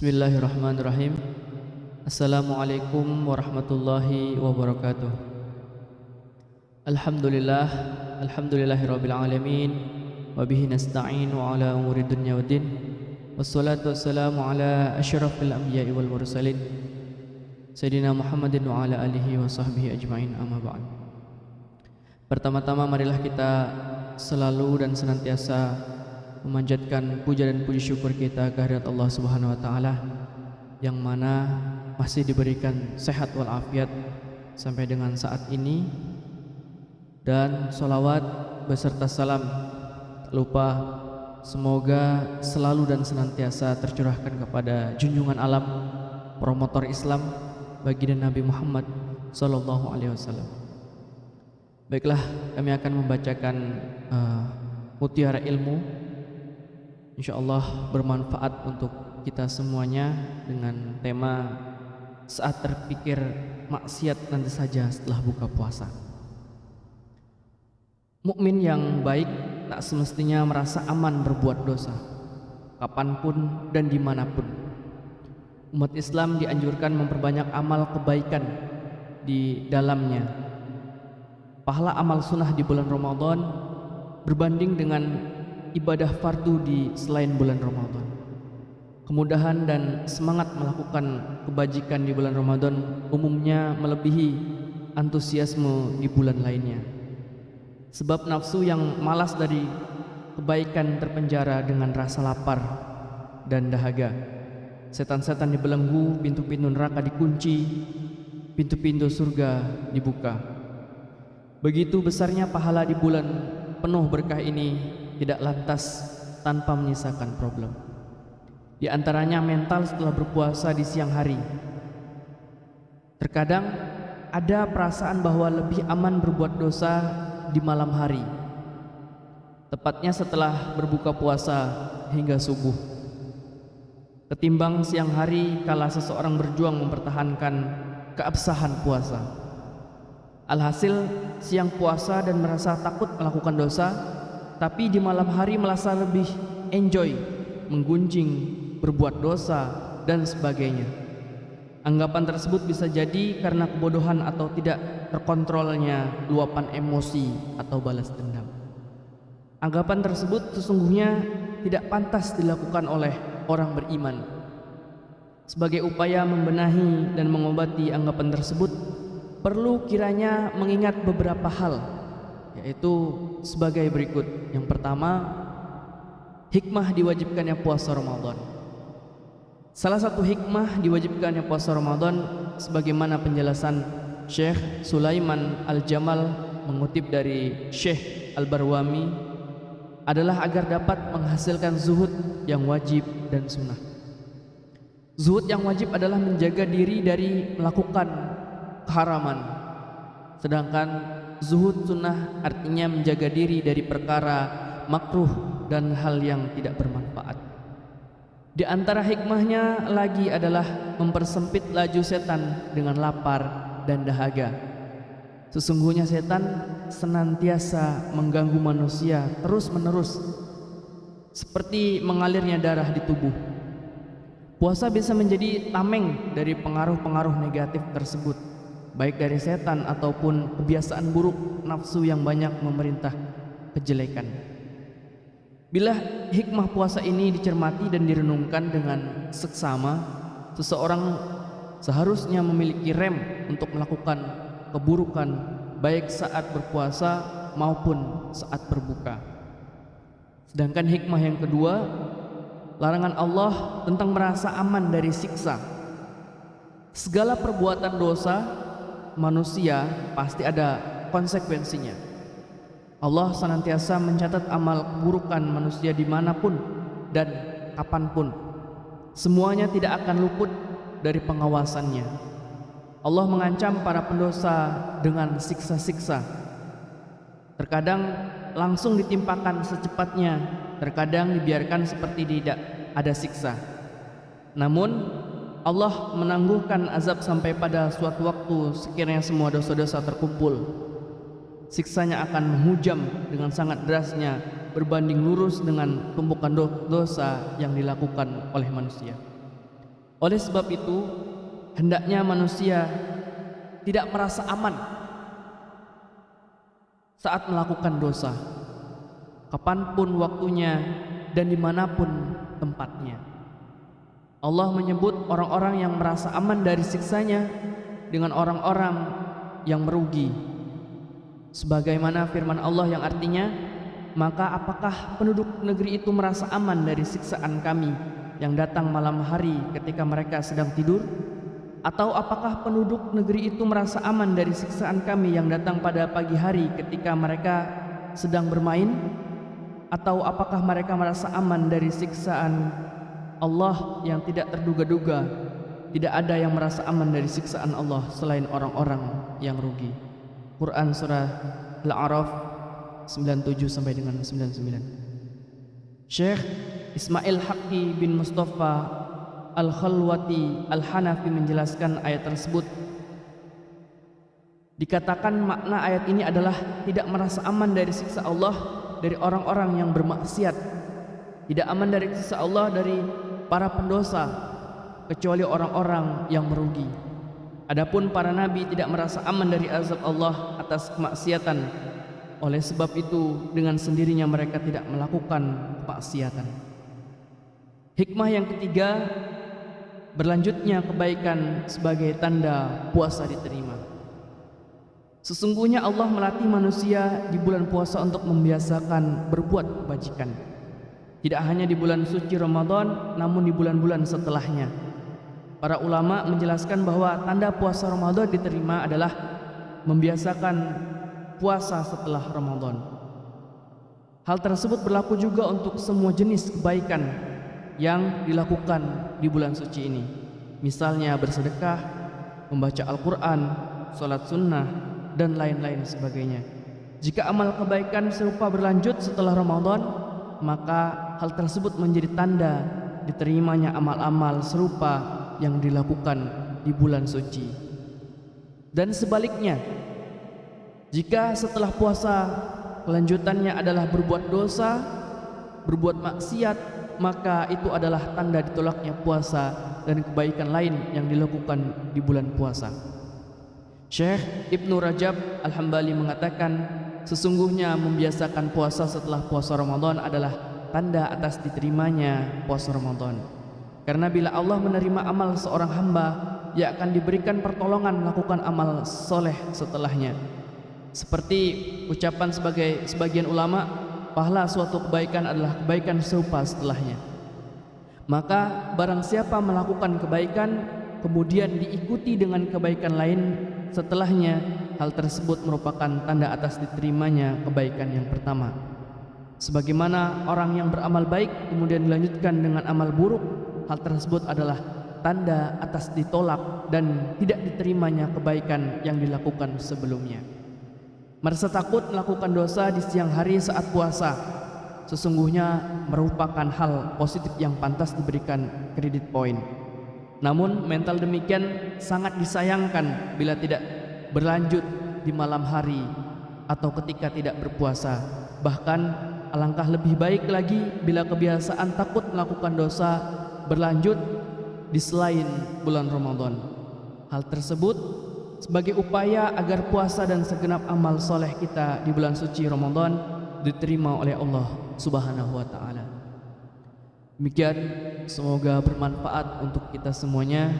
Bismillahirrahmanirrahim. Assalamualaikum warahmatullahi wabarakatuh. Alhamdulillah, alhamdulillahirabbil alamin, wa bihi nasta'in wa ala umuri dunya waddin. Wassalatu wassalamu ala asyrafil anbiya'i wal mursalin, Sayyidina Muhammadin wa ala alihi wa sahbihi ajma'in, amma ba'd. Pertama-tama marilah kita selalu dan senantiasa memanjatkan puja dan puji syukur kita kehadirat Allah Subhanahu wa taala yang mana masih diberikan sehat walafiat sampai dengan saat ini, dan sholawat beserta salam tak lupa semoga selalu dan senantiasa tercurahkan kepada junjungan alam, promotor Islam, baginda Nabi Muhammad sallallahu alaihi wasallam. Baiklah, kami akan membacakan mutiara ilmu, insyaallah bermanfaat untuk kita semuanya, dengan tema saat terpikir maksiat nanti saja setelah buka puasa. Mukmin yang baik tak semestinya merasa aman berbuat dosa kapanpun dan dimanapun. Umat Islam dianjurkan memperbanyak amal kebaikan di dalamnya. Pahala amal sunnah di bulan Ramadan berbanding dengan ibadah fardu di selain bulan Ramadan. Kemudahan dan semangat melakukan kebajikan di bulan Ramadan umumnya melebihi antusiasme di bulan lainnya. Sebab nafsu yang malas dari kebaikan terpenjara dengan rasa lapar dan dahaga. Setan-setan dibelenggu, pintu-pintu neraka dikunci, pintu-pintu surga dibuka. Begitu besarnya pahala di bulan penuh berkah ini tidak lantas tanpa menyisakan problem. Di antaranya mental setelah berpuasa di siang hari. Terkadang ada perasaan bahwa lebih aman berbuat dosa di malam hari, tepatnya setelah berbuka puasa hingga subuh, ketimbang siang hari kala seseorang berjuang mempertahankan keabsahan puasa. Alhasil siang puasa dan merasa takut melakukan dosa, tapi di malam hari merasa lebih enjoy menggunjing, berbuat dosa dan sebagainya. Anggapan tersebut bisa jadi karena kebodohan atau tidak terkontrolnya luapan emosi atau balas dendam. Anggapan tersebut sesungguhnya tidak pantas dilakukan oleh orang beriman. Sebagai upaya membenahi dan mengobati anggapan tersebut, perlu kiranya mengingat beberapa hal, yaitu sebagai berikut. Yang pertama, hikmah diwajibkannya puasa Ramadan. Salah satu hikmah diwajibkannya puasa Ramadan, sebagaimana penjelasan Syekh Sulaiman Al-Jamal mengutip dari Syekh Al-Barwami, adalah agar dapat menghasilkan zuhud yang wajib dan sunnah. Zuhud yang wajib adalah menjaga diri dari melakukan keharaman, sedangkan zuhud sunnah artinya menjaga diri dari perkara makruh dan hal yang tidak bermanfaat. Di antara hikmahnya lagi adalah mempersempit laju setan dengan lapar dan dahaga. Sesungguhnya setan senantiasa mengganggu manusia terus-menerus, seperti mengalirnya darah di tubuh. Puasa bisa menjadi tameng dari pengaruh-pengaruh negatif tersebut, baik dari setan ataupun kebiasaan buruk nafsu yang banyak memerintah kejelekan. Bila hikmah puasa ini dicermati dan direnungkan dengan seksama, seseorang seharusnya memiliki rem untuk melakukan keburukan baik saat berpuasa maupun saat berbuka. Sedangkan hikmah yang kedua, larangan Allah tentang merasa aman dari siksa. Segala perbuatan dosa manusia pasti ada konsekuensinya. Allah senantiasa mencatat amal keburukan manusia dimanapun dan kapanpun. Semuanya tidak akan luput dari pengawasannya. Allah mengancam para pendosa dengan siksa-siksa. Terkadang langsung ditimpakan secepatnya, terkadang dibiarkan seperti tidak ada siksa. Namun Allah menangguhkan azab sampai pada suatu waktu sekiranya semua dosa-dosa terkumpul. Siksanya akan menghujam dengan sangat derasnya, berbanding lurus dengan tumpukan dosa yang dilakukan oleh manusia. Oleh sebab itu, hendaknya manusia tidak merasa aman saat melakukan dosa, kapanpun waktunya dan dimanapun tempatnya. Allah menyebut orang-orang yang merasa aman dari siksanya dengan orang-orang yang merugi, sebagaimana firman Allah yang artinya, maka apakah penduduk negeri itu merasa aman dari siksaan kami yang datang malam hari ketika mereka sedang tidur? Atau apakah penduduk negeri itu merasa aman dari siksaan kami yang datang pada pagi hari ketika mereka sedang bermain? Atau apakah mereka merasa aman dari siksaan Allah yang tidak terduga-duga? Tidak ada yang merasa aman dari siksaan Allah selain orang-orang yang rugi. Quran surah Al-A'raf 97 sampai dengan 99. Syekh Ismail Haqqi bin Mustafa Al-Khalwati Al-Hanafi menjelaskan ayat tersebut. Dikatakan makna ayat ini adalah tidak merasa aman dari siksa Allah dari orang-orang yang bermaksiat, tidak aman dari siksa Allah dari para pendosa, kecuali orang-orang yang merugi. Adapun para nabi tidak merasa aman dari azab Allah atas kemaksiatan. Oleh sebab itu, dengan sendirinya mereka tidak melakukan kemaksiatan. Hikmah yang ketiga, berlanjutnya kebaikan sebagai tanda puasa diterima. Sesungguhnya Allah melatih manusia di bulan puasa untuk membiasakan berbuat kebajikan. Tidak hanya di bulan suci Ramadan, namun di bulan-bulan setelahnya. Para ulama menjelaskan bahwa tanda puasa Ramadan diterima adalah membiasakan puasa setelah Ramadan. Hal tersebut berlaku juga untuk semua jenis kebaikan yang dilakukan di bulan suci ini. Misalnya bersedekah, membaca Al-Quran, sholat sunnah, dan lain-lain sebagainya. Jika amal kebaikan serupa berlanjut setelah Ramadan, maka hal tersebut menjadi tanda diterimanya amal-amal serupa yang dilakukan di bulan suci. Dan sebaliknya, jika setelah puasa kelanjutannya adalah berbuat dosa, berbuat maksiat, maka itu adalah tanda ditolaknya puasa dan kebaikan lain yang dilakukan di bulan puasa. Syekh Ibnu Rajab Al-Hambali mengatakan, sesungguhnya membiasakan puasa setelah puasa Ramadan adalah tanda atas diterimanya puasa Ramadan. Karena bila Allah menerima amal seorang hamba, ia akan diberikan pertolongan melakukan amal soleh setelahnya. Seperti ucapan sebagian ulama, pahala suatu kebaikan adalah kebaikan serupa setelahnya. Maka barang siapa melakukan kebaikan kemudian diikuti dengan kebaikan lain setelahnya, hal tersebut merupakan tanda atas diterimanya kebaikan yang pertama. Sebagaimana orang yang beramal baik kemudian dilanjutkan dengan amal buruk, hal tersebut adalah tanda atas ditolak dan tidak diterimanya kebaikan yang dilakukan sebelumnya. Merasa takut melakukan dosa di siang hari saat puasa sesungguhnya merupakan hal positif yang pantas diberikan kredit poin. Namun mental demikian sangat disayangkan bila tidak berlanjut di malam hari atau ketika tidak berpuasa. Bahkan alangkah lebih baik lagi bila kebiasaan takut melakukan dosa berlanjut di selain bulan Ramadan. Hal tersebut sebagai upaya agar puasa dan segenap amal soleh kita di bulan suci Ramadan diterima oleh Allah Subhanahu wa ta'ala. Demikian, semoga bermanfaat untuk kita semuanya.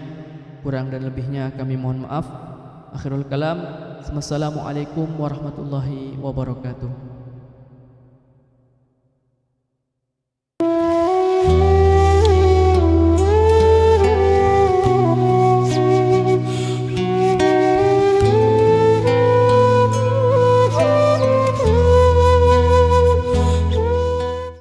Kurang dan lebihnya kami mohon maaf. Akhirul kalam, wassalamualaikum warahmatullahi wabarakatuh.